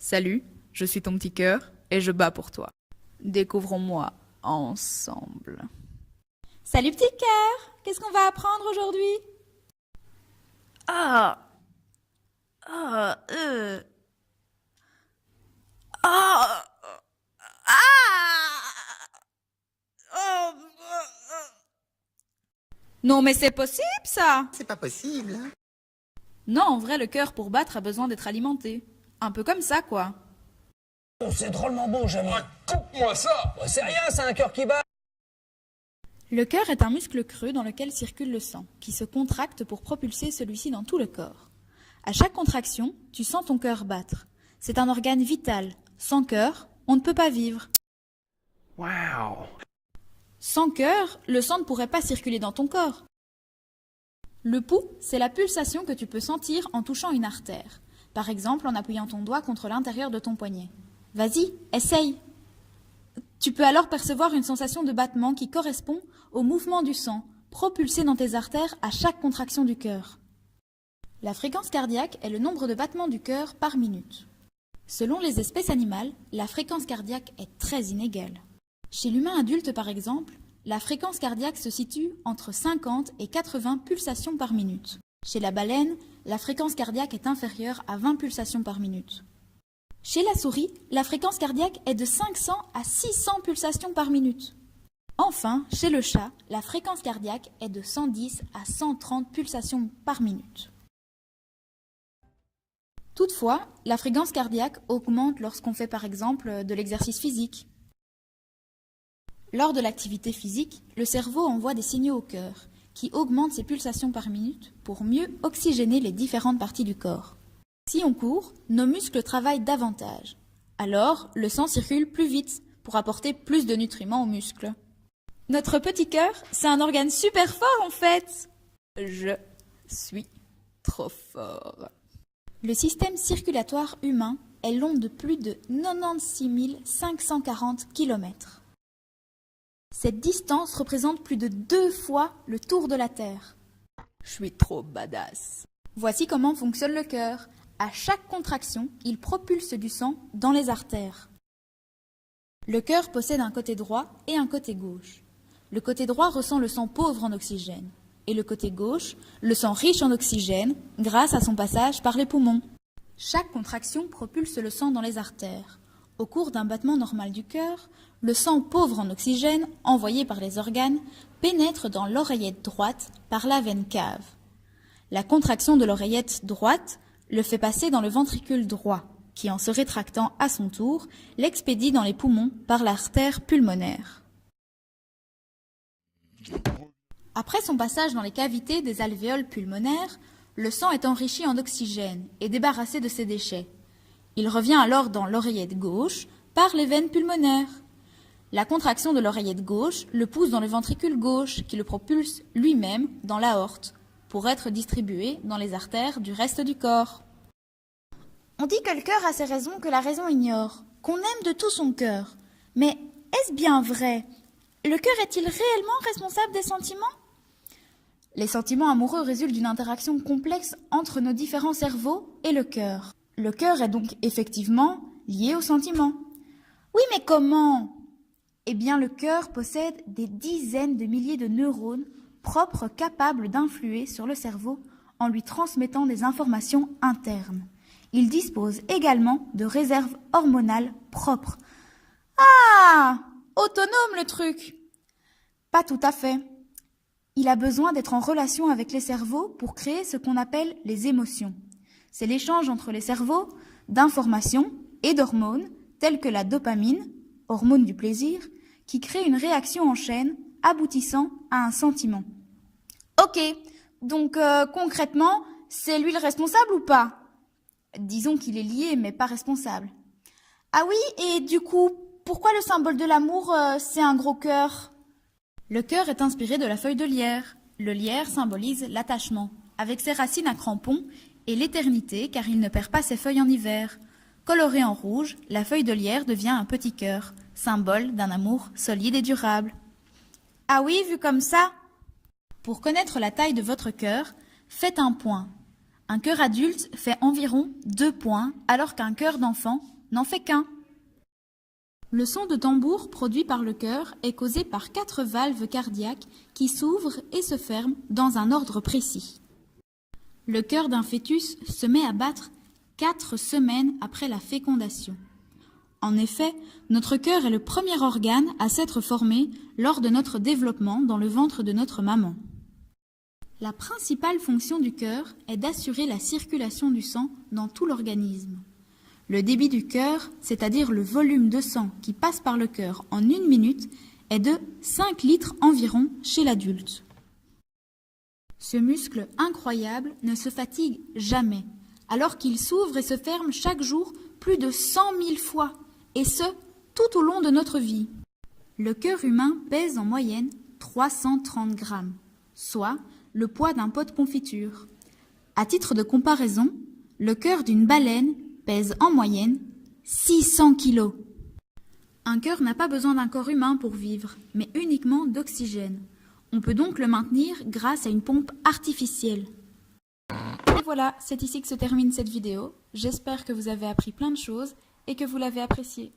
Salut, je suis ton petit cœur et je bats pour toi. Découvrons-moi ensemble. Salut petit cœur, qu'est-ce qu'on va apprendre aujourd'hui? Ah, ah, ah, ah, Non mais c'est possible ça! C'est pas possible. Non, en vrai le cœur pour battre a besoin d'être alimenté. Un peu comme ça quoi. Oh, c'est drôlement beau, Jamie. Coupe-moi ça. C'est rien, c'est un cœur qui bat. Le cœur est un muscle creux dans lequel circule le sang, qui se contracte pour propulser celui-ci dans tout le corps. À chaque contraction, tu sens ton cœur battre. C'est un organe vital. Sans cœur, on ne peut pas vivre. Wow. Sans cœur, le sang ne pourrait pas circuler dans ton corps. Le pouls, c'est la pulsation que tu peux sentir en touchant une artère. Par exemple, en appuyant ton doigt contre l'intérieur de ton poignet. Vas-y, essaye. Tu peux alors percevoir une sensation de battement qui correspond au mouvement du sang, propulsé dans tes artères à chaque contraction du cœur. La fréquence cardiaque est le nombre de battements du cœur par minute. Selon les espèces animales, la fréquence cardiaque est très inégale. Chez l'humain adulte, par exemple, la fréquence cardiaque se situe entre 50 et 80 pulsations par minute. Chez la baleine, la fréquence cardiaque est inférieure à 20 pulsations par minute. Chez la souris, la fréquence cardiaque est de 500 à 600 pulsations par minute. Enfin, chez le chat, la fréquence cardiaque est de 110 à 130 pulsations par minute. Toutefois, la fréquence cardiaque augmente lorsqu'on fait par exemple de l'exercice physique. Lors de l'activité physique, le cerveau envoie des signaux au cœur, qui augmentent ses pulsations par minute pour mieux oxygéner les différentes parties du corps. Si on court, nos muscles travaillent davantage. Alors, le sang circule plus vite pour apporter plus de nutriments aux muscles. Notre petit cœur, c'est un organe super fort en fait. je suis trop fort. Le système circulatoire humain est long de plus de 96 540 km. Cette distance représente plus de 2 fois le tour de la Terre. Je suis trop badass. Voici comment fonctionne le cœur. À chaque contraction, il propulse du sang dans les artères. Le cœur possède un côté droit et un côté gauche. Le côté droit ressent le sang pauvre en oxygène, et le côté gauche, le sang riche en oxygène, grâce à son passage par les poumons. Chaque contraction propulse le sang dans les artères. Au cours d'un battement normal du cœur, le sang pauvre en oxygène, envoyé par les organes, pénètre dans l'oreillette droite par la veine cave. La contraction de l'oreillette droite le fait passer dans le ventricule droit, qui en se rétractant à son tour, l'expédie dans les poumons par l'artère pulmonaire. Après son passage dans les cavités des alvéoles pulmonaires, le sang est enrichi en oxygène et débarrassé de ses déchets. Il revient alors dans l'oreillette gauche par les veines pulmonaires. La contraction de l'oreillette gauche le pousse dans le ventricule gauche qui le propulse lui-même dans l'aorte pour être distribué dans les artères du reste du corps. On dit que le cœur a ses raisons que la raison ignore, qu'on aime de tout son cœur. Mais est-ce bien vrai? Le cœur est-il réellement responsable des sentiments? Les sentiments amoureux résultent d'une interaction complexe entre nos différents cerveaux et le cœur. Le cœur est donc effectivement lié aux sentiments. Oui, mais comment? Eh bien, le cœur possède des dizaines de milliers de neurones propres capables d'influer sur le cerveau en lui transmettant des informations internes. Il dispose également de réserves hormonales propres. Ah! Autonome le truc! Pas tout à fait. Il a besoin d'être en relation avec les cerveaux pour créer ce qu'on appelle les émotions. C'est l'échange entre les cerveaux d'informations et d'hormones telles que la dopamine, hormone du plaisir, qui crée une réaction en chaîne aboutissant à un sentiment. Ok, donc concrètement, c'est lui le responsable ou pas? Disons qu'il est lié mais pas responsable. Ah oui, et du coup, pourquoi le symbole de l'amour, c'est un gros cœur? Le cœur est inspiré de la feuille de lierre. Le lierre symbolise l'attachement, avec ses racines à crampons, et l'éternité car il ne perd pas ses feuilles en hiver. Colorée en rouge, la feuille de lierre devient un petit cœur, symbole d'un amour solide et durable. Ah oui, vu comme ça? Pour connaître la taille de votre cœur, faites un point. Un cœur adulte fait environ 2 points, alors qu'un cœur d'enfant n'en fait qu'un. Le son de tambour produit par le cœur est causé par 4 valves cardiaques qui s'ouvrent et se ferment dans un ordre précis. Le cœur d'un fœtus se met à battre 4 semaines après la fécondation. En effet, notre cœur est le premier organe à s'être formé lors de notre développement dans le ventre de notre maman. La principale fonction du cœur est d'assurer la circulation du sang dans tout l'organisme. Le débit du cœur, c'est-à-dire le volume de sang qui passe par le cœur en 1 minute, est de 5 litres environ chez l'adulte. Ce muscle incroyable ne se fatigue jamais, alors qu'il s'ouvre et se ferme chaque jour plus de 100 000 fois, et ce, tout au long de notre vie. Le cœur humain pèse en moyenne 330 grammes, soit le poids d'un pot de confiture. À titre de comparaison, le cœur d'une baleine pèse en moyenne 600 kilos. Un cœur n'a pas besoin d'un corps humain pour vivre, mais uniquement d'oxygène. On peut donc le maintenir grâce à une pompe artificielle. Et voilà, c'est ici que se termine cette vidéo. J'espère que vous avez appris plein de choses et que vous l'avez appréciée.